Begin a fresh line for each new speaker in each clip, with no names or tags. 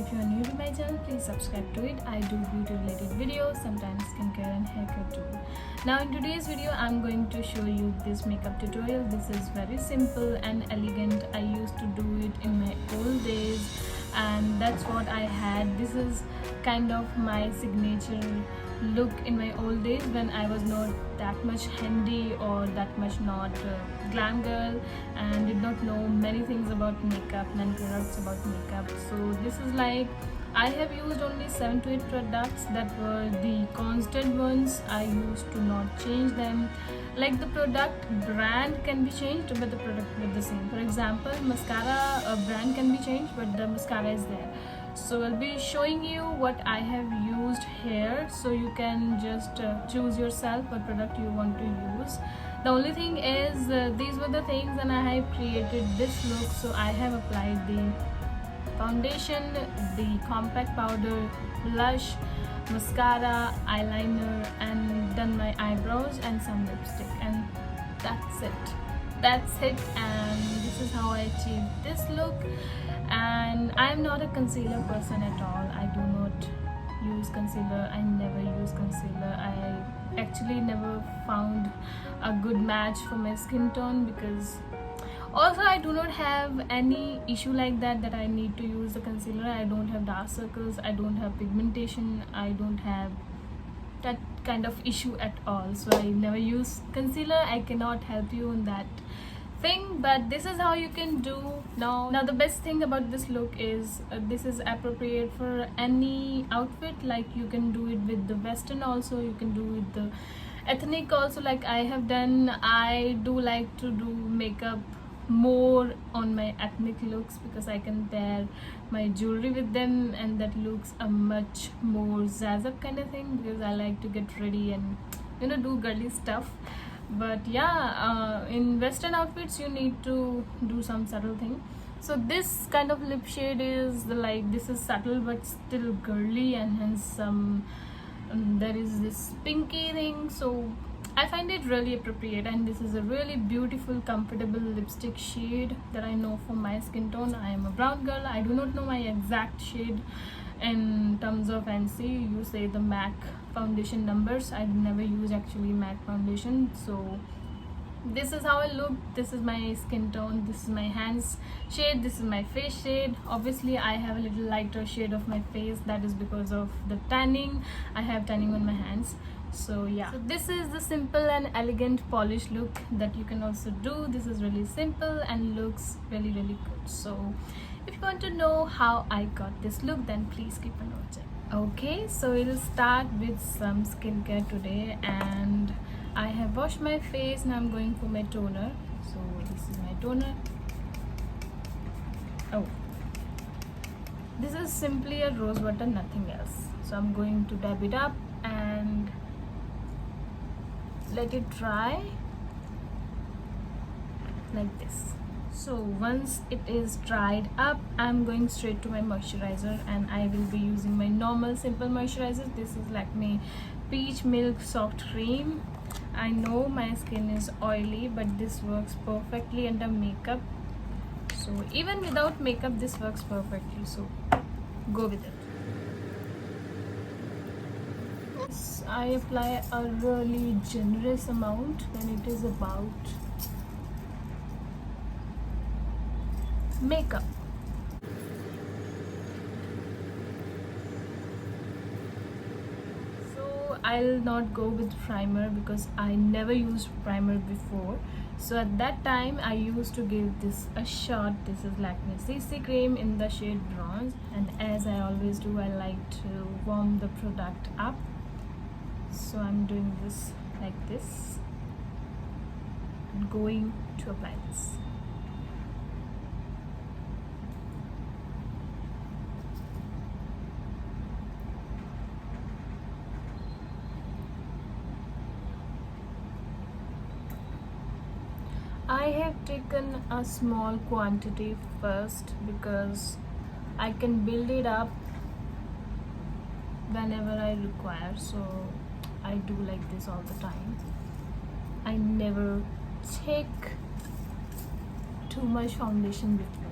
if you are new to my channel, please subscribe to it. I do beauty related videos, sometimes skincare and haircare too. Now in today's video I'm going to show you this makeup tutorial. This is very simple and elegant. I used to do it in my old days and that's what I had. This is kind of my signature look in my old days when I was not that much handy or that much not glam girl and did not know many things about makeup, many products about makeup. So this is like I have used only 7 to 8 products that were the constant ones. I used to not change them. Like the product brand can be changed but the product is the same. For example, mascara brand can be changed but the mascara is there. So I'll be showing you what I have used here, so you can just choose yourself what product you want to use. The only thing is these were the things and I have created this look. So I have applied the foundation, the compact powder, blush, mascara, eyeliner and done my eyebrows and some lipstick, and that's it. And this is how I achieved this look. And I am not a concealer person at all. I do not use concealer. I never use concealer. I actually never found a good match for my skin tone, because also I do not have any issue like that I need to use the concealer. I don't have dark circles, I don't have pigmentation, I don't have that kind of issue at all. So I never use concealer. I cannot help you in that thing, but this is how you can do. Now the best thing about this look is this is appropriate for any outfit. Like you can do it with the western also, you can do with the ethnic also, like I have done. I do like to do makeup more on my ethnic looks because I can pair my jewelry with them and that looks a much more zazz up kind of thing, because I like to get ready and do girly stuff. But yeah, in western outfits you need to do some subtle thing. So this kind of lip shade is like, this is subtle but still girly, and hence some there is this pinky thing. So I find it really appropriate, and this is a really beautiful comfortable lipstick shade that I know for my skin tone. I am a brown girl. I do not know my exact shade in terms of NC. You say the MAC foundation numbers. I never use actually MAC foundation. So this is how I look. This is my skin tone, this is my hands shade, this is my face shade. Obviously I have a little lighter shade of my face, that is because of the tanning. I have tanning on my hands. So yeah, so this is the simple and elegant polished look that you can also do. This is really simple and looks really good. So if you want to know how I got this look, then please keep on watching. Okay, so we'll start with some skincare today, and I have washed my face. Now I'm going for my toner. So this is my toner. Oh, this is simply a rose water, nothing else. So I'm going to dab it up and let it dry like this. So once it is dried up, I'm going straight to my moisturizer, and I will be using my normal simple moisturizer. This is Lakme Peach Milk Soft Cream. I know my skin is oily, but this works perfectly under makeup. So even without makeup this works perfectly, so go with it. I apply a really generous amount when it is about makeup. So I'll not go with primer because I never used primer before. So at that time I used to give this a shot. This is Lakme CC cream in the shade bronze, and as I always do, I like to warm the product up. So I'm doing this like this and going to apply this. I have taken a small quantity first because I can build it up whenever I require. So I do like this all the time. I never take too much foundation before.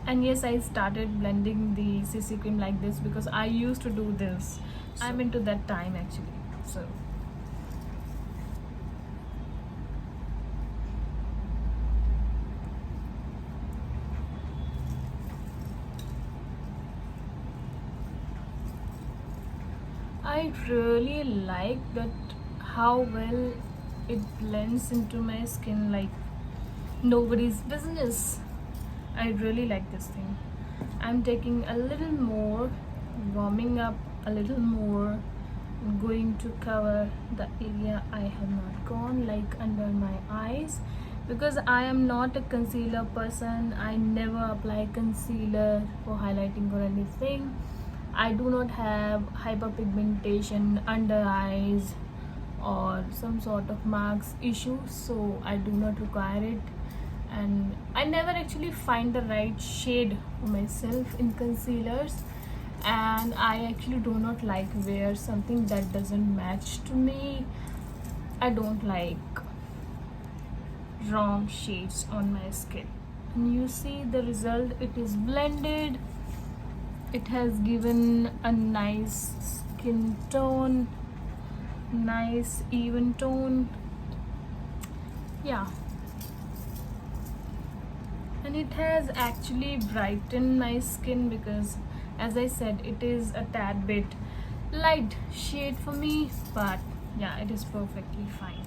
And yes, I started blending the CC cream like this because I used to do this. I'm into that time actually. So I really like that how well it blends into my skin like nobody's business. I really like this thing. I'm taking a little more, warming up a little more, going to cover the area I have not gone, like under my eyes, because I am not a concealer person. I never apply concealer for highlighting or anything. I do not have hyperpigmentation under eyes or some sort of marks issue, so I do not require it. And I never actually find the right shade for myself in concealers, and I actually do not like wear something that doesn't match to me. I don't like wrong shades on my skin. And you see the result, it is blended, it has given a nice skin tone, nice even tone. Yeah, and it has actually brightened my skin because, as I said, it is a tad bit light shade for me, but yeah, it is perfectly fine.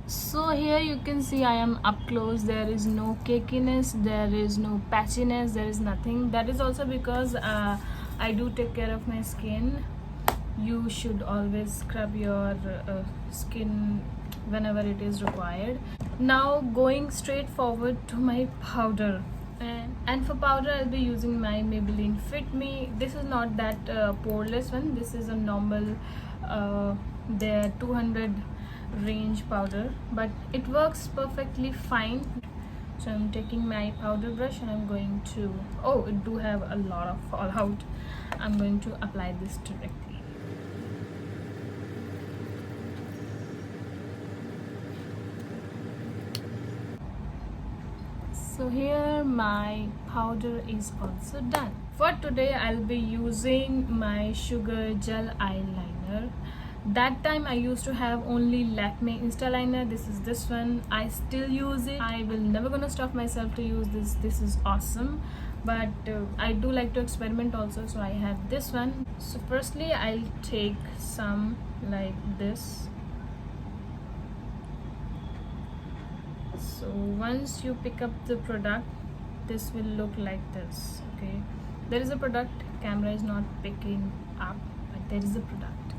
So here you can see I am up close. There is no cakiness, there is no patchiness, there is nothing. That is also because I do take care of my skin. You should always scrub your skin whenever it is required. Now going straight forward to my powder, and for powder I'll be using my Maybelline Fit Me. This is not that poreless one, this is a normal their 200 range powder, but it works perfectly fine. So I'm taking my powder brush and I'm going to, oh, it do have a lot of fallout. I'm going to apply this directly. So here my powder is also done. For today I'll be using my Sugar Gel eyeliner. That time I used to have only Lakme Insta liner. This is this one. I still use it. I will never gonna stop myself to use this. This is awesome. But I do like to experiment also, so I have this one. So firstly I'll take some like this. So once you pick up the product, this will look like this. Okay, there is a product, camera is not picking up, but there is a product.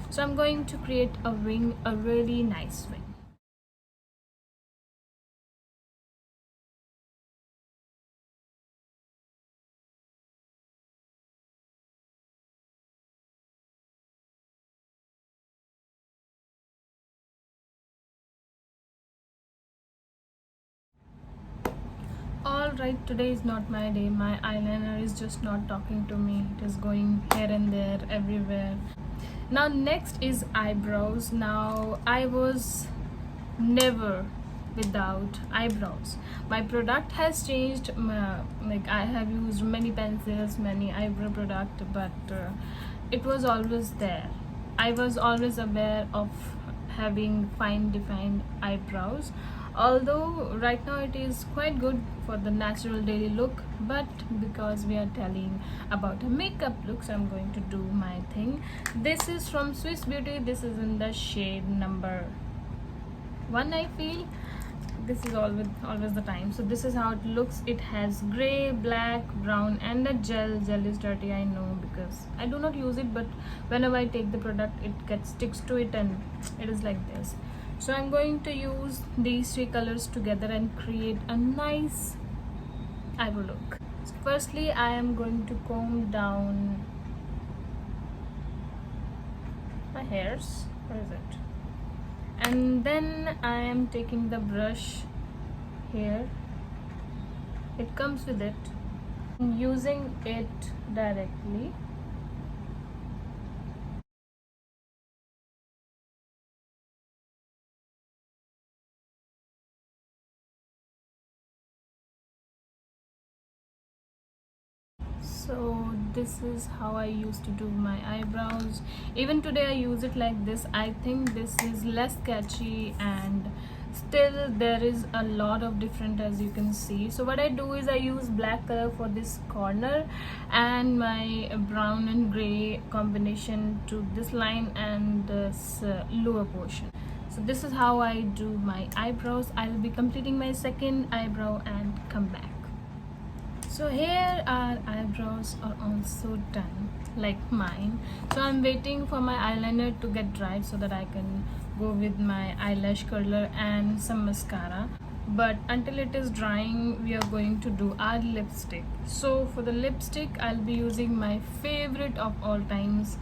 So I'm going to create a wing, a really nice wing. Alright, today is not my day. My eyeliner is just not talking to me. It is going here and there, everywhere. Now next is eyebrows. Now I was never without eyebrows. My product has changed. Like I have used many pencils, many eyebrow product, but it was always there. I was always aware of having fine defined eyebrows, although right now it is quite good for the natural daily look, but because we are telling about a makeup look, so I'm going to do my thing. This is from Swiss Beauty. This is in the shade number 1, I feel. This is always the time. So this is how it looks. It has gray, black, brown, and a gel is dirty, I know, because I do not use it, but whenever I take the product it gets sticks to it and it is like this. So I'm going to use these three colors together and create a nice eyebrow look. So firstly I am going to comb down my hairs. Where is it? And then I am taking the brush here, it comes with it, using it directly So this is how I used to do my eyebrows. Even today I use it like this. I think this is less sketchy and still there is a lot of different, as you can see. So what I do is I use black color for this corner and my brown and gray combination to this line and this lower portion. So this is how I do my eyebrows. I'll be completing my second eyebrow and come back. So here our eyebrows are also done, like mine. So I'm waiting for my eyeliner to get dried so that I can go with my eyelash curler and some mascara. But until it is drying, we are going to do our lipstick. So for the lipstick, I'll be using my favorite of all times,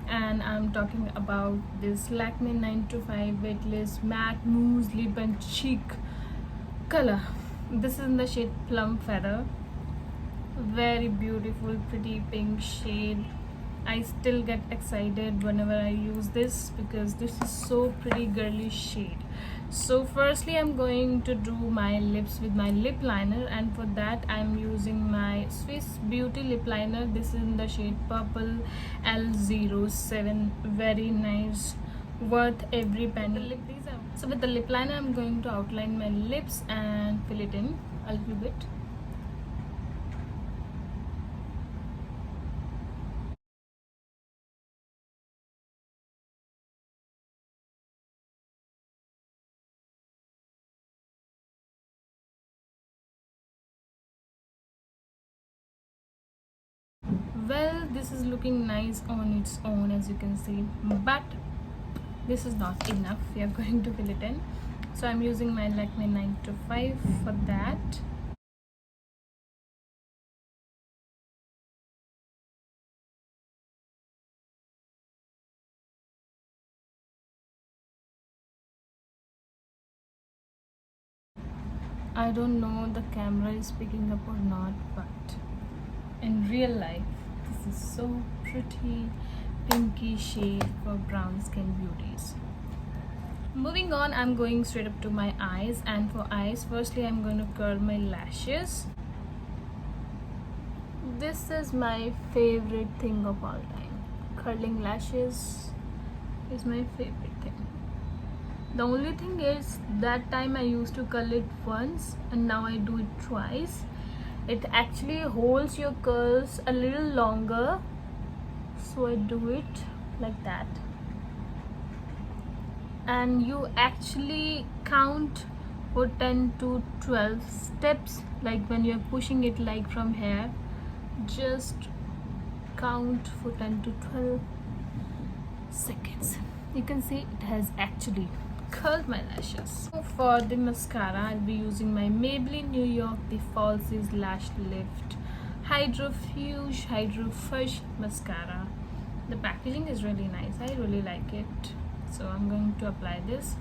and I'm talking about this Lakme 925 Weightless Matte Mousse Lip and Cheek color. This is in the shade Plum Feather. Very beautiful, pretty pink shade. I still get excited whenever I use this because this is so pretty girly shade. So firstly I'm going to do my lips with my lip liner, and for that I'm using my Swiss Beauty lip liner. This is in the shade Purple L07. Very nice, worth every penny. So with the lip liner I'm going to outline my lips and fill it in a little bit. Well, this is looking nice on its own, as you can see, but this is not enough. We are going to fill it in. So I'm using my Lakme 925 for that. I don't know the camera is picking up or not, but in real life this is so pretty pinky shade for brown skin beauties. Moving on, I'm going straight up to my eyes, and for eyes firstly I'm going to curl my lashes. This is my favorite thing of all time. Curling lashes is my favorite thing. The only thing is that time I used to curl it once and now I do it twice. It actually holds your curls a little longer, so I do it like that. And you actually count for 10 to 12 steps, like when you're pushing it like from here, just count for 10 to 12 seconds. You can see it has actually curled my lashes. So for the mascara, I'll be using my Maybelline New York The Falsies Lash Lift Hydrofuge Hydrofuge mascara. The packaging is really nice. I really like it. So I'm going to apply this.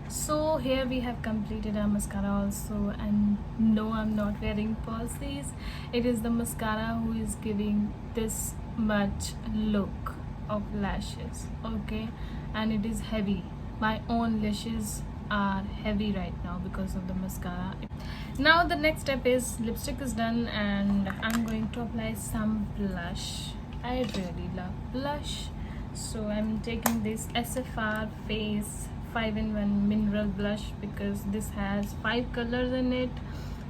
So here we have completed our mascara also, and no, I'm not wearing falsies. It is the mascara who is giving this much look of lashes, okay? And it is heavy. My own lashes are heavy right now because of the mascara. Now the next step is lipstick is done, and I'm going to apply some blush. I really love blush, so I'm taking this SFR Face 5-in-1 mineral blush because this has 5 colors in it,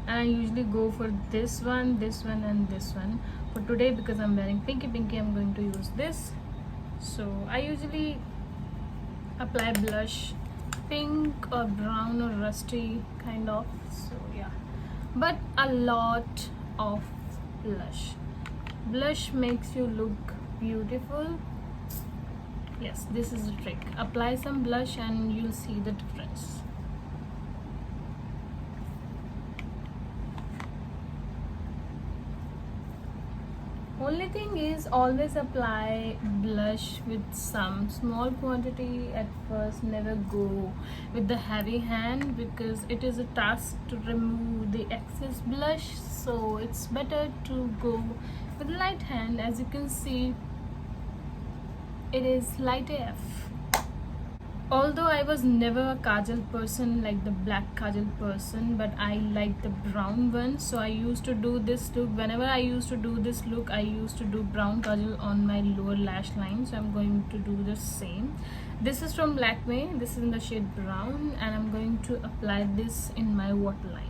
and I usually go for this one, and this one. For today, because I'm wearing pinky, I'm going to use this. So I usually apply blush pink or brown or rusty kind of, so yeah, but a lot of blush makes you look beautiful. Yes, this is the trick. Apply some blush and you'll see the difference. Only thing is, always apply blush with some small quantity at first. Never go with the heavy hand because it is a task to remove the excess blush, so it's better to go with light hand. As you can see, it is light AF. Although I was never a kajal person, like the black kajal person, but I like the brown one, so I used to do this look. Whenever I used to do this look, I used to do brown kajal on my lower lash line, so I'm going to do the same. This is from Lakme, this is in the shade brown, and I'm going to apply this in my waterline.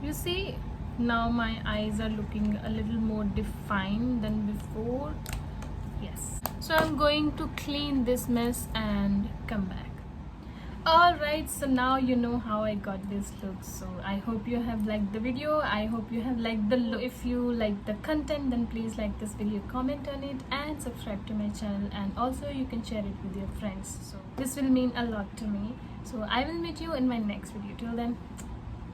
You see, now my eyes are looking a little more defined than before. Yes, so I'm going to clean this mess and come back. Alright, so now you know how I got this look. So I hope you have liked the video. I hope you have liked the look. If you like the content, then please like this video, comment on it, and subscribe to my channel. And also you can share it with your friends, so this will mean a lot to me. So I will meet you in my next video. Till then,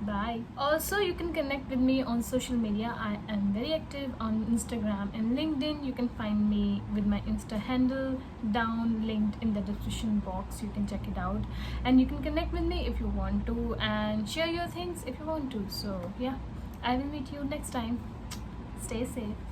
bye. Also, you can connect with me on social media. I am very active on Instagram and LinkedIn. You can find me with my Insta handle down linked in the description box. You can check it out, and you can connect with me if you want to, and share your things if you want to. So yeah, I will meet you next time. Stay safe.